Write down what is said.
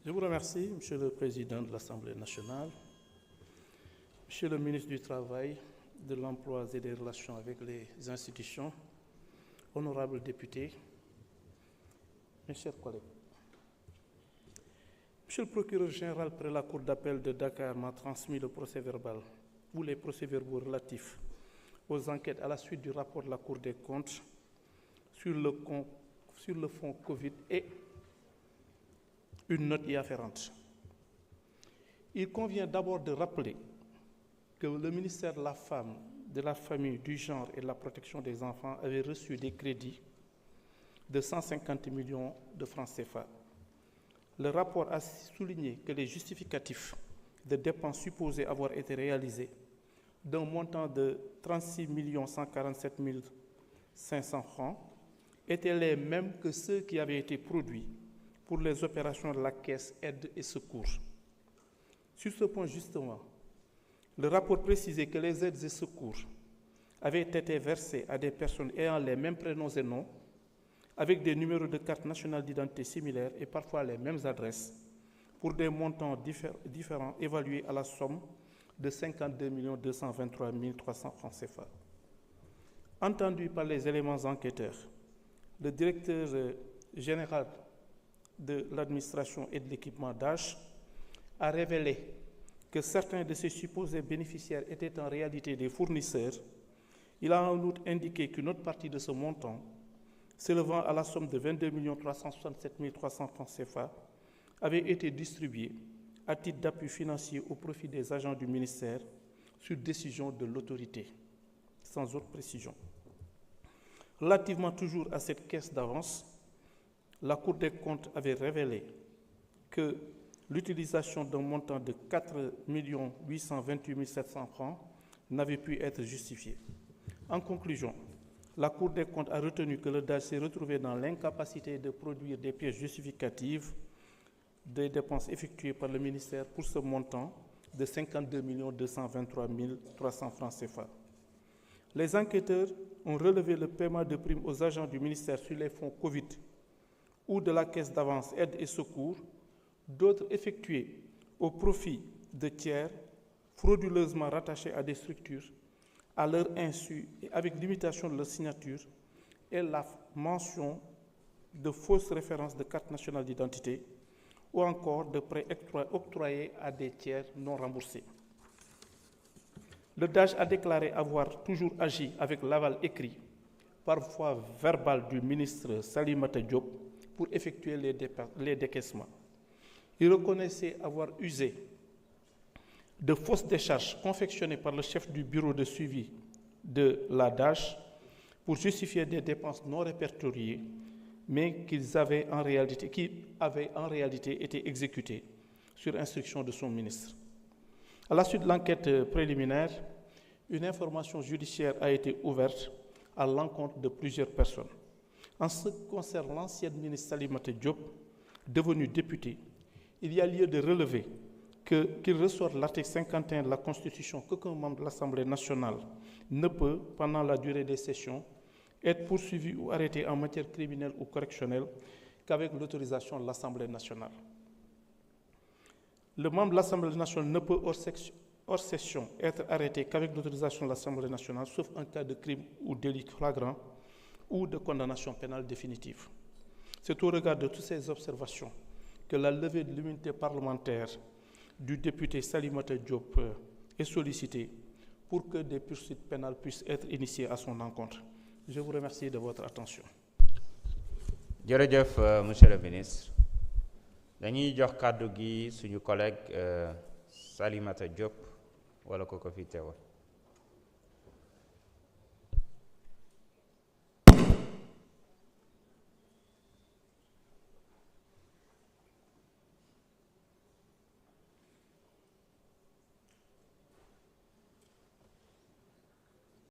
Je vous remercie, Monsieur le Président de l'Assemblée nationale, Monsieur le ministre du Travail, de l'Emploi et des Relations avec les institutions, honorables députés, mes chers collègues. Monsieur le procureur général près la Cour d'appel de Dakar m'a transmis le procès-verbal ou les procès-verbaux relatifs aux enquêtes à la suite du rapport de la Cour des comptes sur le fonds Covid et une note y afférente. Il convient d'abord de rappeler que le ministère de la Femme, de la Famille, du Genre et de la Protection des enfants avait reçu des crédits de 150 millions de francs CFA. Le rapport a souligné que les justificatifs de dépenses supposées avoir été réalisés d'un montant de 36 147 500 francs étaient les mêmes que ceux qui avaient été produits pour les opérations de la Caisse Aide et Secours. Sur ce point justement, le rapport précisait que les aides et secours avaient été versés à des personnes ayant les mêmes prénoms et noms, avec des numéros de carte nationale d'identité similaires et parfois les mêmes adresses, pour des montants différents évalués à la somme de 52 223 300 francs CFA. Entendu par les éléments enquêteurs, le directeur général de l'administration et de l'équipement d'âge a révélé que certains de ces supposés bénéficiaires étaient en réalité des fournisseurs. Il a en outre indiqué qu'une autre partie de ce montant, s'élevant à la somme de 22 367 300 francs CFA, avait été distribuée à titre d'appui financier au profit des agents du ministère sur décision de l'autorité, sans autre précision. Relativement toujours à cette caisse d'avance, la Cour des comptes avait révélé que l'utilisation d'un montant de 4 828 700 francs n'avait pu être justifiée. En conclusion, la Cour des comptes a retenu que le DAGE s'est retrouvé dans l'incapacité de produire des pièces justificatives des dépenses effectuées par le ministère pour ce montant de 52 223 300 francs CFA. Les enquêteurs ont relevé le paiement de primes aux agents du ministère sur les fonds Covid ou de la Caisse d'avance aide et secours, d'autres effectués au profit de tiers frauduleusement rattachés à des structures à leur insu et avec limitation de leur signature et la mention de fausses références de carte nationale d'identité ou encore de prêts octroyés à des tiers non remboursés. Le DAGE a déclaré avoir toujours agi avec l'aval écrit, parfois verbal du ministre Salimata Diop, pour effectuer les décaissements. Il reconnaissait avoir usé de fausses décharges confectionnées par le chef du bureau de suivi de la DAGE pour justifier des dépenses non répertoriées, mais qui avaient en réalité été exécutées sur instruction de son ministre. À la suite de l'enquête préliminaire, une information judiciaire a été ouverte à l'encontre de plusieurs personnes. En ce qui concerne l'ancien ministre Salimata Diop, devenu député, il y a lieu de relever qu'il ressort de l'article 51 de la Constitution qu'aucun membre de l'Assemblée nationale ne peut, pendant la durée des sessions, être poursuivi ou arrêté en matière criminelle ou correctionnelle qu'avec l'autorisation de l'Assemblée nationale. Le membre de l'Assemblée nationale ne peut, hors session, être arrêté qu'avec l'autorisation de l'Assemblée nationale, sauf en cas de crime ou délit flagrant ou de condamnation pénale définitive. C'est au regard de toutes ces observations que la levée de l'immunité parlementaire du député Salimata Diop est sollicitée pour que des poursuites pénales puissent être initiées à son encontre. Je vous remercie de votre attention. Jërëjëf monsieur le ministre dañuy jox kàddu gi suñu collègue Salimata Diop wala ko fi teewal.